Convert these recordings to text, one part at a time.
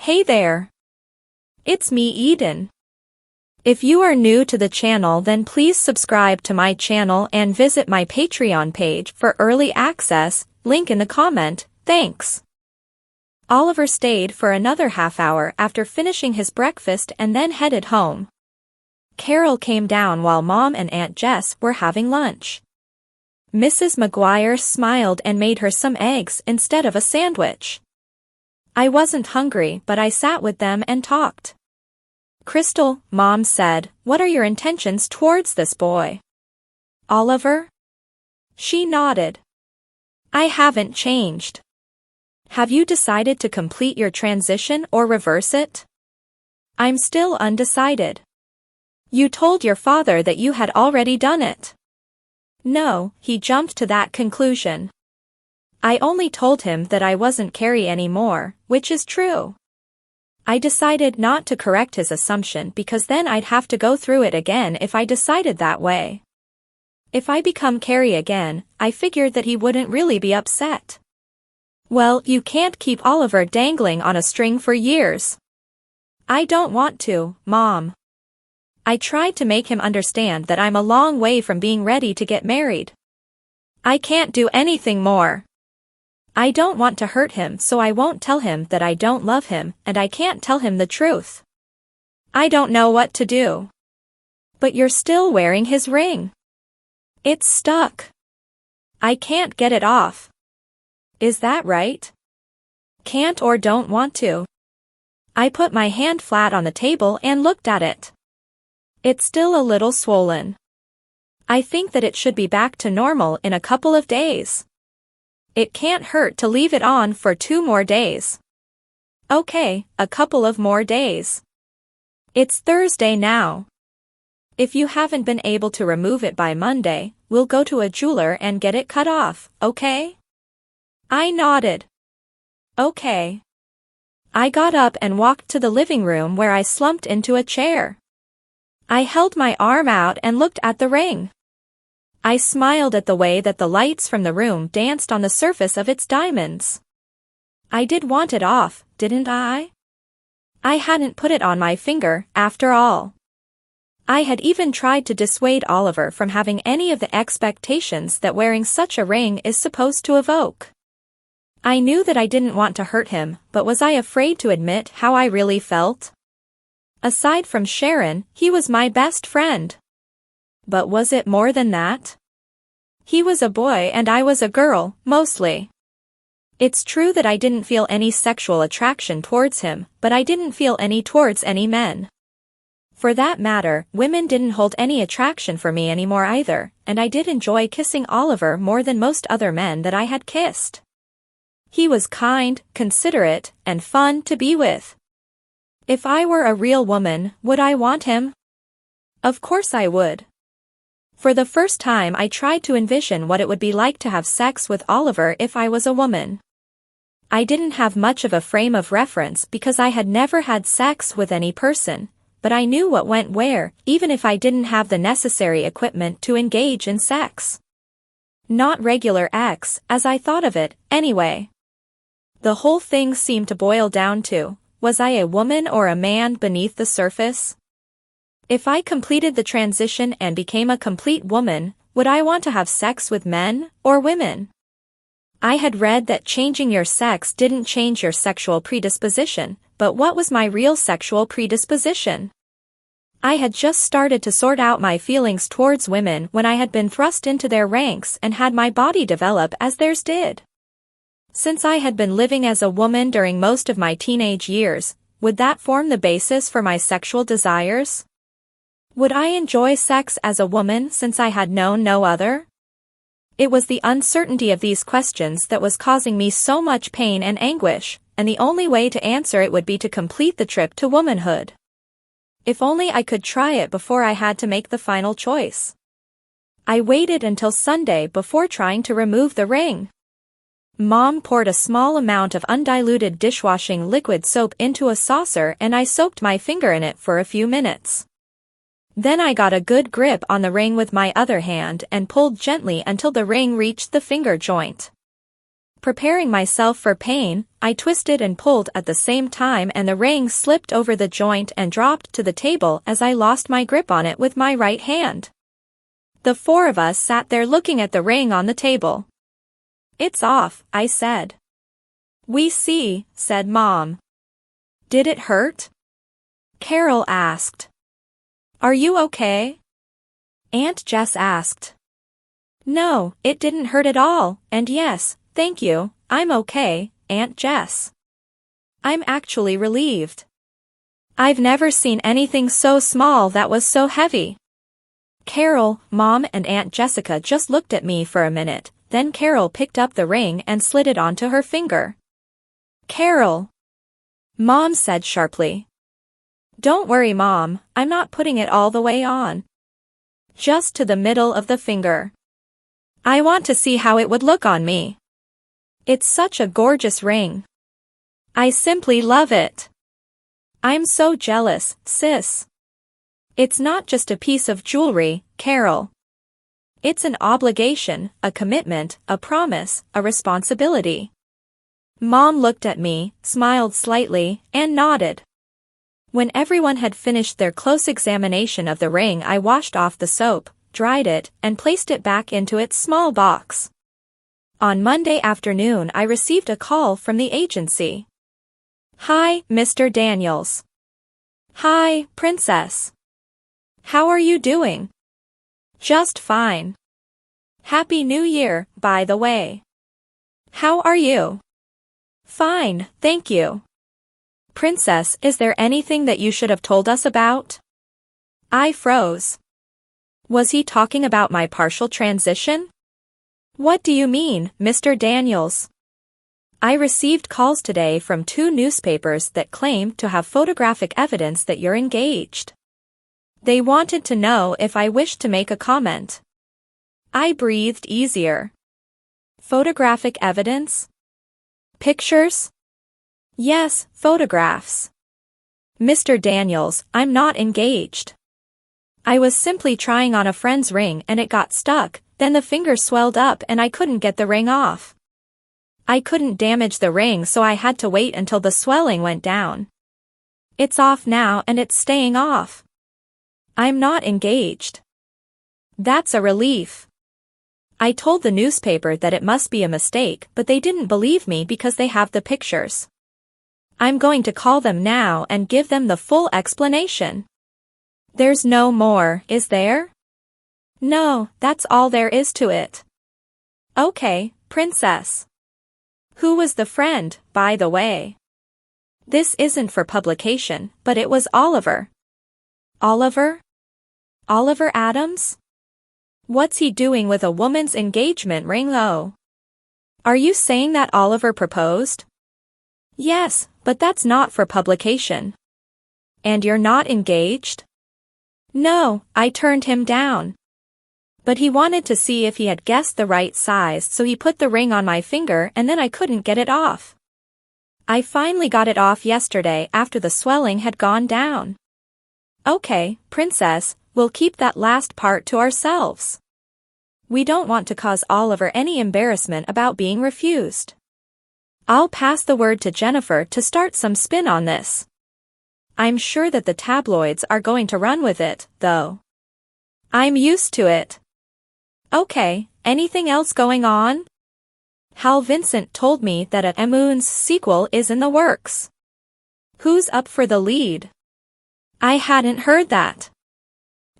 Hey there. It's me, Eden. If you are new to the channel, then please subscribe to my channel and visit my Patreon page for early access, link in the comment, thanks. Oliver stayed for another half hour after finishing his breakfast and then headed home. Carol came down while Mom and Aunt Jess were having lunch. Mrs. McGuire smiled and made her some eggs instead of a sandwich. I wasn't hungry, but I sat with them and talked. Crystal, Mom said, what are your intentions towards this boy? Oliver? She nodded. I haven't changed. Have you decided to complete your transition or reverse it? I'm still undecided. You told your father that you had already done it. No, he jumped to that conclusion. I only told him that I wasn't Carrie anymore, which is true. I decided not to correct his assumption because then I'd have to go through it again if I decided that way. If I become Carrie again, I figured that he wouldn't really be upset. Well, you can't keep Oliver dangling on a string for years. I don't want to, Mom. I tried to make him understand that I'm a long way from being ready to get married. I can't do anything more. I don't want to hurt him, so I won't tell him that I don't love him, and I can't tell him the truth. I don't know what to do. But you're still wearing his ring. It's stuck. I can't get it off. Is that right? Can't or don't want to? I put my hand flat on the table and looked at it. It's still a little swollen. I think that it should be back to normal in a couple of days. It can't hurt to leave it on for 2 more days. Okay, a couple of more days. It's Thursday now. If you haven't been able to remove it by Monday, we'll go to a jeweler and get it cut off, okay? I nodded. Okay. I got up and walked to the living room where I slumped into a chair. I held my arm out and looked at the ring. I smiled at the way that the lights from the room danced on the surface of its diamonds. I did want it off, didn't I? I hadn't put it on my finger, after all. I had even tried to dissuade Oliver from having any of the expectations that wearing such a ring is supposed to evoke. I knew that I didn't want to hurt him, but was I afraid to admit how I really felt? Aside from Sharon, he was my best friend. But was it more than that? He was a boy and I was a girl, mostly. It's true that I didn't feel any sexual attraction towards him, but I didn't feel any towards any men. For that matter, women didn't hold any attraction for me anymore either, and I did enjoy kissing Oliver more than most other men that I had kissed. He was kind, considerate, and fun to be with. If I were a real woman, would I want him? Of course I would. For the first time I tried to envision what it would be like to have sex with Oliver if I was a woman. I didn't have much of a frame of reference because I had never had sex with any person, but I knew what went where, even if I didn't have the necessary equipment to engage in sex. Not regular X, as I thought of it, anyway. The whole thing seemed to boil down to, was I a woman or a man beneath the surface? If I completed the transition and became a complete woman, would I want to have sex with men or women? I had read that changing your sex didn't change your sexual predisposition, but what was my real sexual predisposition? I had just started to sort out my feelings towards women when I had been thrust into their ranks and had my body develop as theirs did. Since I had been living as a woman during most of my teenage years, would that form the basis for my sexual desires? Would I enjoy sex as a woman since I had known no other? It was the uncertainty of these questions that was causing me so much pain and anguish, and the only way to answer it would be to complete the trip to womanhood. If only I could try it before I had to make the final choice. I waited until Sunday before trying to remove the ring. Mom poured a small amount of undiluted dishwashing liquid soap into a saucer and I soaked my finger in it for a few minutes. Then I got a good grip on the ring with my other hand and pulled gently until the ring reached the finger joint. Preparing myself for pain, I twisted and pulled at the same time and the ring slipped over the joint and dropped to the table as I lost my grip on it with my right hand. The four of us sat there looking at the ring on the table. "It's off," I said. "We see," said Mom. "Did it hurt?" Carol asked. "Are you okay?" Aunt Jess asked. "No, it didn't hurt at all, and yes, thank you, I'm okay, Aunt Jess." I'm actually relieved. I've never seen anything so small that was so heavy. Carol, Mom and Aunt Jessica just looked at me for a minute, then Carol picked up the ring and slid it onto her finger. "Carol," Mom said sharply. "Don't worry, Mom, I'm not putting it all the way on. Just to the middle of the finger. I want to see how it would look on me. It's such a gorgeous ring. I simply love it. I'm so jealous, sis. It's not just a piece of jewelry, Carol. It's an obligation, a commitment, a promise, a responsibility." Mom looked at me, smiled slightly, and nodded. When everyone had finished their close examination of the ring, I washed off the soap, dried it, and placed it back into its small box. On Monday afternoon, I received a call from the agency. "Hi, Mr. Daniels." "Hi, Princess. How are you doing?" "Just fine. Happy New Year, by the way. How are you?" "Fine, thank you." "Princess, is there anything that you should have told us about?" I froze. Was he talking about my partial transition? "What do you mean, Mr. Daniels?" "I received calls today from 2 newspapers that claim to have photographic evidence that you're engaged. They wanted to know if I wished to make a comment." I breathed easier. Photographic evidence? Pictures? Yes, photographs. "Mr. Daniels, I'm not engaged. I was simply trying on a friend's ring and it got stuck, then the finger swelled up and I couldn't get the ring off. I couldn't damage the ring, so I had to wait until the swelling went down. It's off now and it's staying off. I'm not engaged." That's a relief. I told the newspaper that it must be a mistake, but they didn't believe me because they have the pictures. I'm going to call them now and give them the full explanation. "There's no more, is there?" "No, that's all there is to it." "Okay, Princess. Who was the friend, by the way?" "This isn't for publication, but it was Oliver." "Oliver? Oliver Adams? What's he doing with a woman's engagement ring though?" "Are you saying that Oliver proposed?" "Yes, but that's not for publication." "And you're not engaged?" "No, I turned him down. But he wanted to see if he had guessed the right size, so he put the ring on my finger and then I couldn't get it off. I finally got it off yesterday after the swelling had gone down." "Okay, Princess, we'll keep that last part to ourselves. We don't want to cause Oliver any embarrassment about being refused. I'll pass the word to Jennifer to start some spin on this. I'm sure that the tabloids are going to run with it, though. I'm used to it." "Okay, anything else going on?" "Hal Vincent told me that a Emun's sequel is in the works." "Who's up for the lead?" "I hadn't heard that."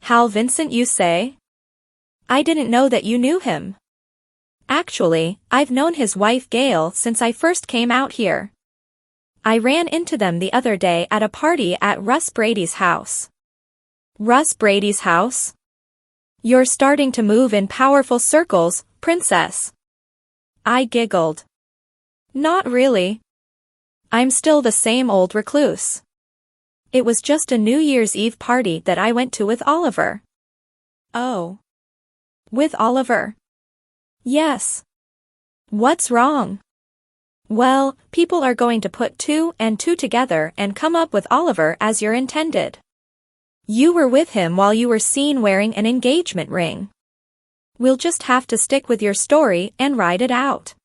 "Hal Vincent, you say?" "I didn't know that you knew him." "Actually, I've known his wife Gail since I first came out here. I ran into them the other day at a party at Russ Brady's house." "Russ Brady's house? You're starting to move in powerful circles, Princess." I giggled. "Not really. I'm still the same old recluse. It was just a New Year's Eve party that I went to with Oliver." "Oh. With Oliver?" "Yes. What's wrong?" "Well, people are going to put 2 and 2 together and come up with Oliver as your intended. You were with him while you were seen wearing an engagement ring. We'll just have to stick with your story and ride it out."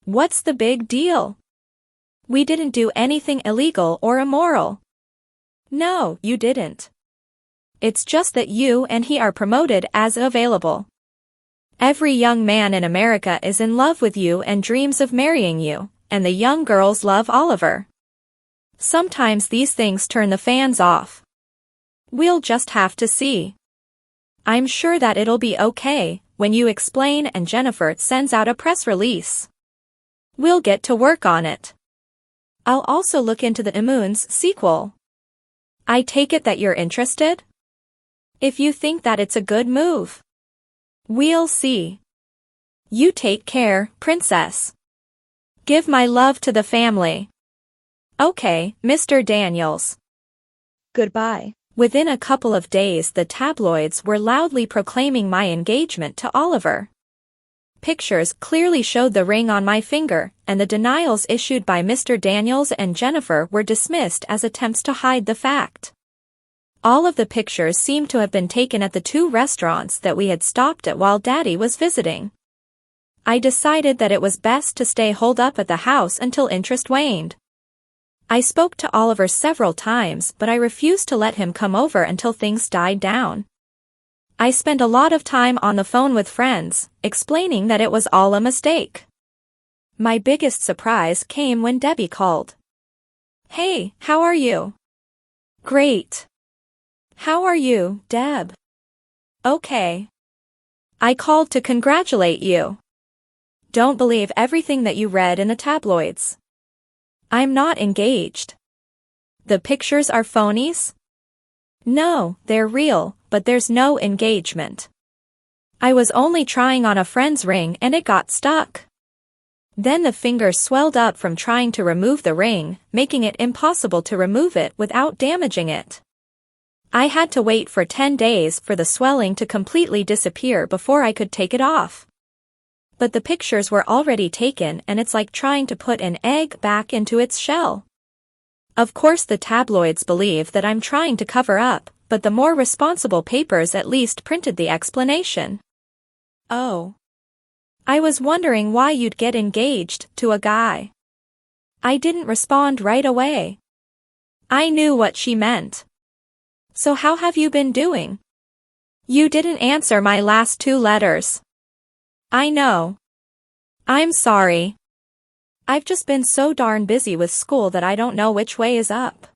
What's the big deal? We didn't do anything illegal or immoral. No, you didn't. It's just that you and he are promoted as available. Every young man in America is in love with you and dreams of marrying you, and the young girls love Oliver. Sometimes these things turn the fans off. We'll just have to see. I'm sure that it'll be okay when you explain and Jennifer sends out a press release. We'll get to work on it. I'll also look into the Immunes sequel. I take it that you're interested? If you think that it's a good move. We'll see. You take care, princess. Give my love to the family. Okay, Mr. Daniels. Goodbye. Within a couple of days the tabloids were loudly proclaiming my engagement to Oliver. Pictures clearly showed the ring on my finger, and the denials issued by Mr. Daniels and Jennifer were dismissed as attempts to hide the fact. All of the pictures seemed to have been taken at the 2 restaurants that we had stopped at while Daddy was visiting. I decided that it was best to stay holed up at the house until interest waned. I spoke to Oliver several times, but I refused to let him come over until things died down. I spent a lot of time on the phone with friends, explaining that it was all a mistake. My biggest surprise came when Debbie called. Hey, how are you? Great. How are you, Deb? Okay. I called to congratulate you. Don't believe everything that you read in the tabloids. I'm not engaged. The pictures are phonies? No, they're real, but there's no engagement. I was only trying on a friend's ring and it got stuck. Then the finger swelled up from trying to remove the ring, making it impossible to remove it without damaging it. I had to wait for 10 days for the swelling to completely disappear before I could take it off. But the pictures were already taken and it's like trying to put an egg back into its shell. Of course the tabloids believe that I'm trying to cover up, but the more responsible papers at least printed the explanation. Oh. I was wondering why you'd get engaged to a guy. I didn't respond right away. I knew what she meant. So how have you been doing? You didn't answer my last 2 letters. I know. I'm sorry. I've just been so darn busy with school that I don't know which way is up.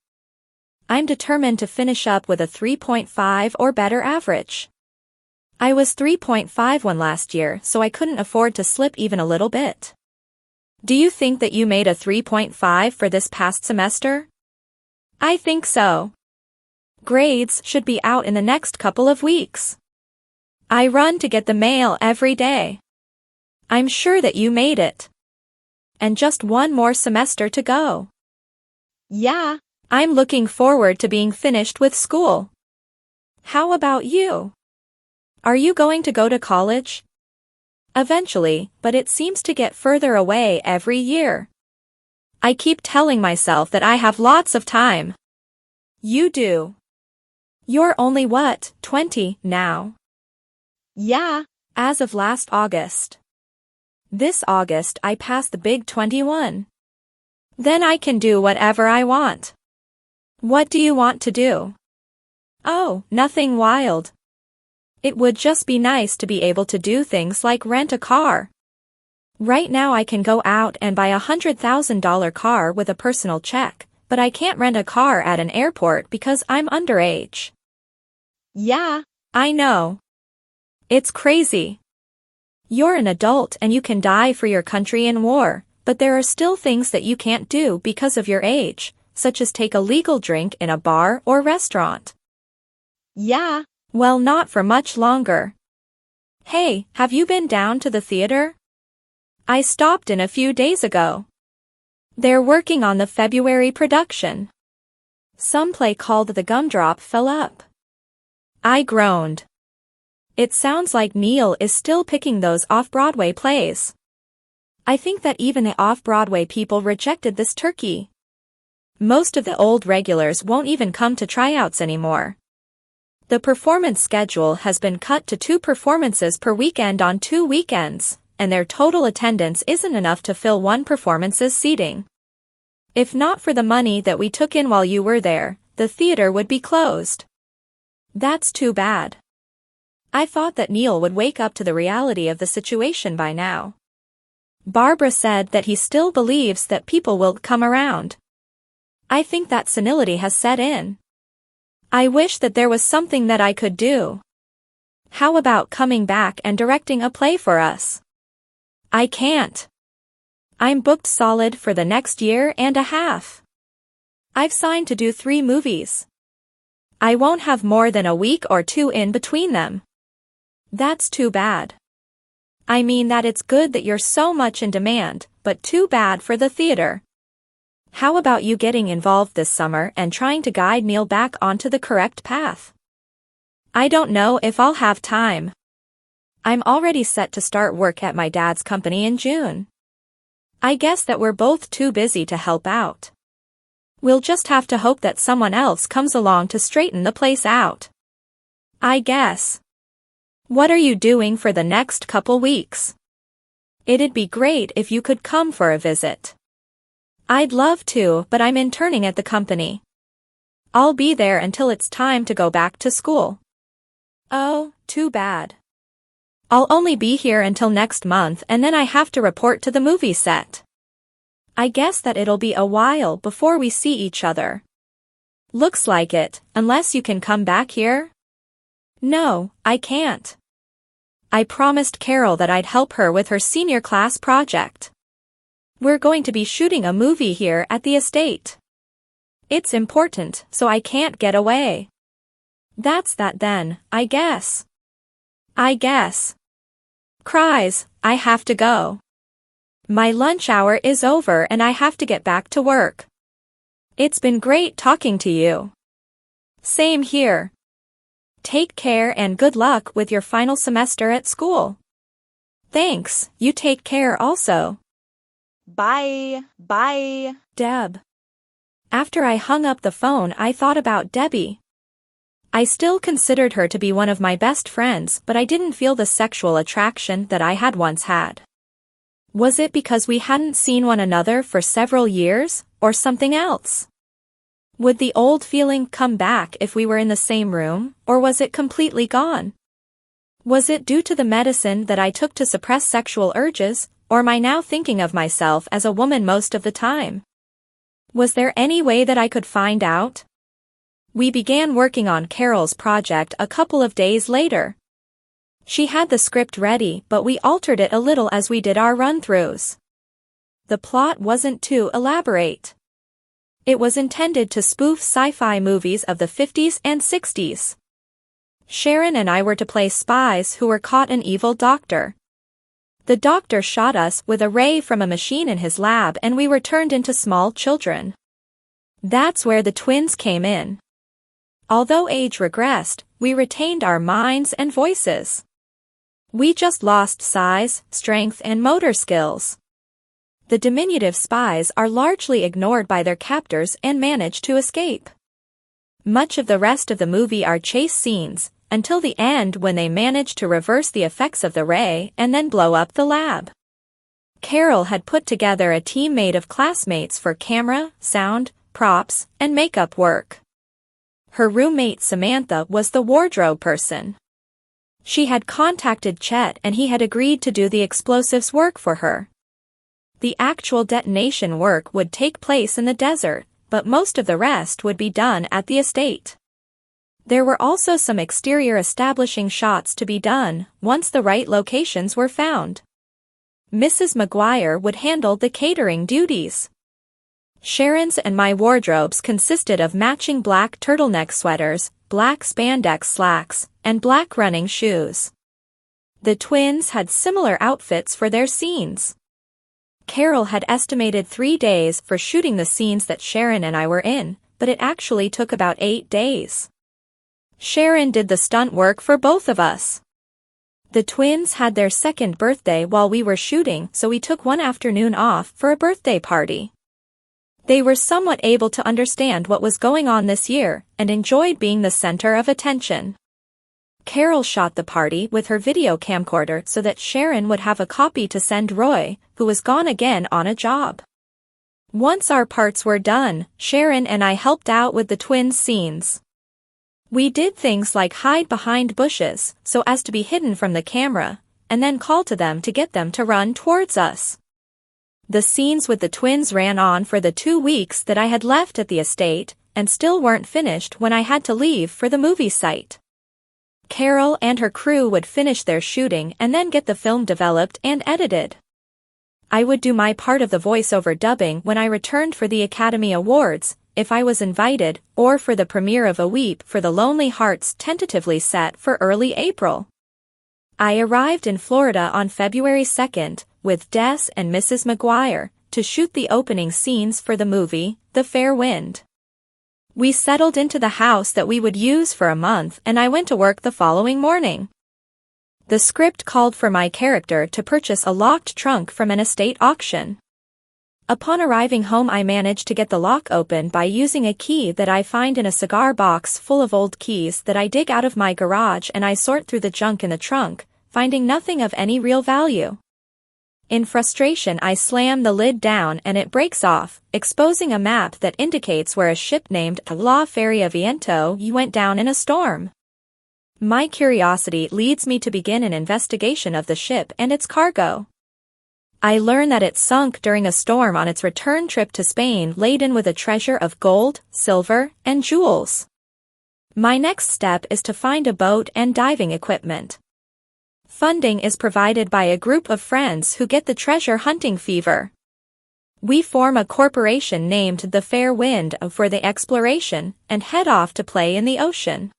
I'm determined to finish up with a 3.5 or better average. I was 3.51 last year, so I couldn't afford to slip even a little bit. Do you think that you made a 3.5 for this past semester? I think so. Grades should be out in the next couple of weeks. I run to get the mail every day. I'm sure that you made it. And just 1 more semester to go. Yeah, I'm looking forward to being finished with school. How about you? Are you going to go to college? Eventually, but it seems to get further away every year. I keep telling myself that I have lots of time. You do. You're only 20 now? Yeah, as of last August. This August I pass the big 21. Then I can do whatever I want. What do you want to do? Oh, nothing wild. It would just be nice to be able to do things like rent a car. Right now I can go out and buy $100,000 car with a personal check, but I can't rent a car at an airport because I'm underage. Yeah, I know. It's crazy. You're an adult and you can die for your country in war, but there are still things that you can't do because of your age, such as take a legal drink in a bar or restaurant. Yeah, well, not for much longer. Hey, have you been down to the theater? I stopped in a few days ago. They're working on the February production. Some play called The Gumdrop fell up. I groaned. It sounds like Neil is still picking those off-Broadway plays. I think that even the off-Broadway people rejected this turkey. Most of the old regulars won't even come to tryouts anymore. The performance schedule has been cut to 2 performances per weekend on 2 weekends, and their total attendance isn't enough to fill one performance's seating. If not for the money that we took in while you were there, the theater would be closed. That's too bad. I thought that Neil would wake up to the reality of the situation by now. Barbara said that he still believes that people will come around. I think that senility has set in. I wish that there was something that I could do. How about coming back and directing a play for us? I can't. I'm booked solid for the next year and a half. I've signed to do 3 movies. I won't have more than a week or 2 in between them. That's too bad. I mean that it's good that you're so much in demand, but too bad for the theater. How about you getting involved this summer and trying to guide Neil back onto the correct path? I don't know if I'll have time. I'm already set to start work at my dad's company in June. I guess that we're both too busy to help out. We'll just have to hope that someone else comes along to straighten the place out. I guess. What are you doing for the next couple weeks? It'd be great if you could come for a visit. I'd love to, but I'm interning at the company. I'll be there until it's time to go back to school. Oh, too bad. I'll only be here until next month and then I have to report to the movie set. I guess that it'll be a while before we see each other. Looks like it, unless you can come back here? No, I can't. I promised Carol that I'd help her with her senior class project. We're going to be shooting a movie here at the estate. It's important, so I can't get away. That's that then, I guess. Cries, I have to go. My lunch hour is over and I have to get back to work. It's been great talking to you. Same here. Take care and good luck with your final semester at school. Thanks, you take care also. Bye. Deb. After I hung up the phone, I thought about Debbie. I still considered her to be one of my best friends, but I didn't feel the sexual attraction that I had once had. Was it because we hadn't seen one another for several years, or something else? Would the old feeling come back if we were in the same room, or was it completely gone? Was it due to the medicine that I took to suppress sexual urges, or am I now thinking of myself as a woman most of the time? Was there any way that I could find out? We began working on Carol's project a couple of days later. She had the script ready, but we altered it a little as we did our run-throughs. The plot wasn't too elaborate. It was intended to spoof sci-fi movies of the 50s and 60s. Sharon and I were to play spies who were caught an evil doctor. The doctor shot us with a ray from a machine in his lab and we were turned into small children. That's where the twins came in. Although age regressed, we retained our minds and voices. We just lost size, strength, and motor skills. The diminutive spies are largely ignored by their captors and manage to escape. Much of the rest of the movie are chase scenes, until the end when they manage to reverse the effects of the ray and then blow up the lab. Carol had put together a team made of classmates for camera, sound, props, and makeup work. Her roommate Samantha was the wardrobe person. She had contacted Chet and he had agreed to do the explosives work for her. The actual detonation work would take place in the desert, but most of the rest would be done at the estate. There were also some exterior establishing shots to be done, once the right locations were found. Mrs. McGuire would handle the catering duties. Sharon's and my wardrobes consisted of matching black turtleneck sweaters, black spandex slacks, and black running shoes. The twins had similar outfits for their scenes. Carol had estimated 3 days for shooting the scenes that Sharon and I were in, but it actually took about 8 days. Sharon did the stunt work for both of us. The twins had their second birthday while we were shooting, so we took one afternoon off for a birthday party. They were somewhat able to understand what was going on this year, and enjoyed being the center of attention. Carol shot the party with her video camcorder so that Sharon would have a copy to send Roy, who was gone again on a job. Once our parts were done, Sharon and I helped out with the twins' scenes. We did things like hide behind bushes so as to be hidden from the camera, and then call to them to get them to run towards us. The scenes with the twins ran on for the 2 weeks that I had left at the estate, and still weren't finished when I had to leave for the movie site. Carol and her crew would finish their shooting and then get the film developed and edited. I would do my part of the voiceover dubbing when I returned for the Academy Awards, if I was invited, or for the premiere of A Weep for the Lonely Hearts tentatively set for early April. I arrived in Florida on February 2nd, with Des and Mrs. McGuire, to shoot the opening scenes for the movie, The Fair Wind. We settled into the house that we would use for a month and I went to work the following morning. The script called for my character to purchase a locked trunk from an estate auction. Upon arriving home I managed to get the lock open by using a key that I find in a cigar box full of old keys that I dig out of my garage, and I sort through the junk in the trunk, finding nothing of any real value. In frustration I slam the lid down and it breaks off, exposing a map that indicates where a ship named La Feria Viento went down in a storm. My curiosity leads me to begin an investigation of the ship and its cargo. I learn that it sunk during a storm on its return trip to Spain laden with a treasure of gold, silver, and jewels. My next step is to find a boat and diving equipment. Funding is provided by a group of friends who get the treasure hunting fever. We form a corporation named The Fair Wind for the exploration and head off to play in the ocean.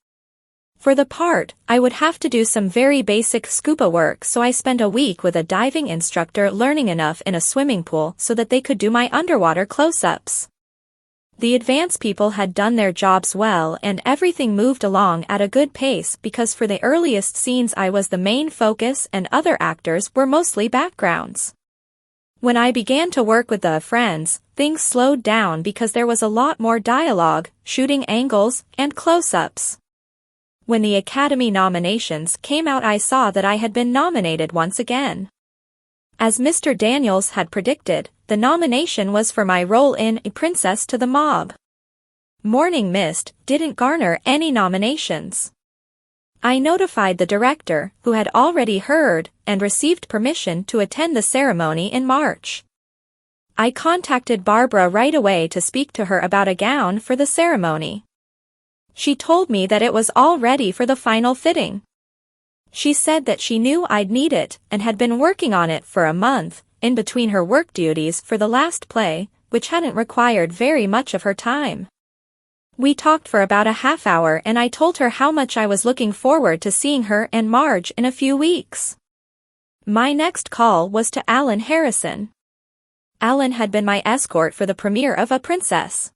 For the part, I would have to do some very basic scuba work, so I spent a week with a diving instructor learning enough in a swimming pool so that they could do my underwater close-ups. The advanced people had done their jobs well and everything moved along at a good pace because for the earliest scenes I was the main focus and other actors were mostly backgrounds. When I began to work with the friends, things slowed down because there was a lot more dialogue, shooting angles, and close-ups. When the Academy nominations came out I saw that I had been nominated once again. As Mr. Daniels had predicted, the nomination was for my role in A Princess to the Mob. Morning Mist didn't garner any nominations. I notified the director, who had already heard and received permission to attend the ceremony in March. I contacted Barbara right away to speak to her about a gown for the ceremony. She told me that it was all ready for the final fitting. She said that she knew I'd need it and had been working on it for a month, in between her work duties for the last play, which hadn't required very much of her time. We talked for about a half hour and I told her how much I was looking forward to seeing her and Marge in a few weeks. My next call was to Alan Harrison. Alan had been my escort for the premiere of A Princess.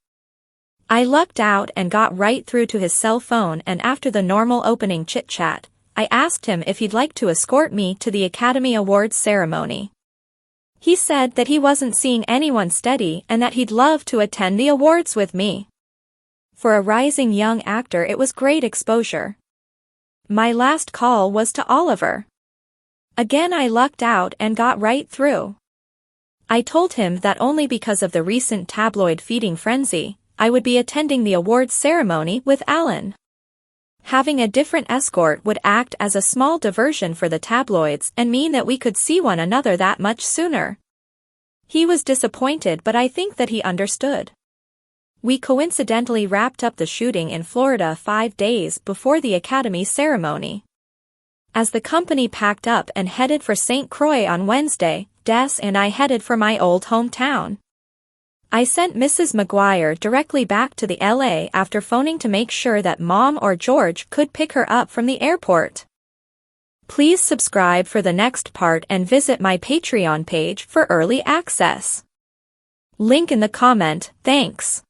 I lucked out and got right through to his cell phone, and after the normal opening chit-chat, I asked him if he'd like to escort me to the Academy Awards ceremony. He said that he wasn't seeing anyone steady and that he'd love to attend the awards with me. For a rising young actor it was great exposure. My last call was to Oliver. Again I lucked out and got right through. I told him that only because of the recent tabloid feeding frenzy, I would be attending the awards ceremony with Alan. Having a different escort would act as a small diversion for the tabloids and mean that we could see one another that much sooner. He was disappointed, but I think that he understood. We coincidentally wrapped up the shooting in Florida 5 days before the Academy ceremony. As the company packed up and headed for St. Croix on Wednesday, Des and I headed for my old hometown. I sent Mrs. McGuire directly back to the LA after phoning to make sure that Mom or George could pick her up from the airport. Please subscribe for the next part and visit my Patreon page for early access. Link in the comment. Thanks.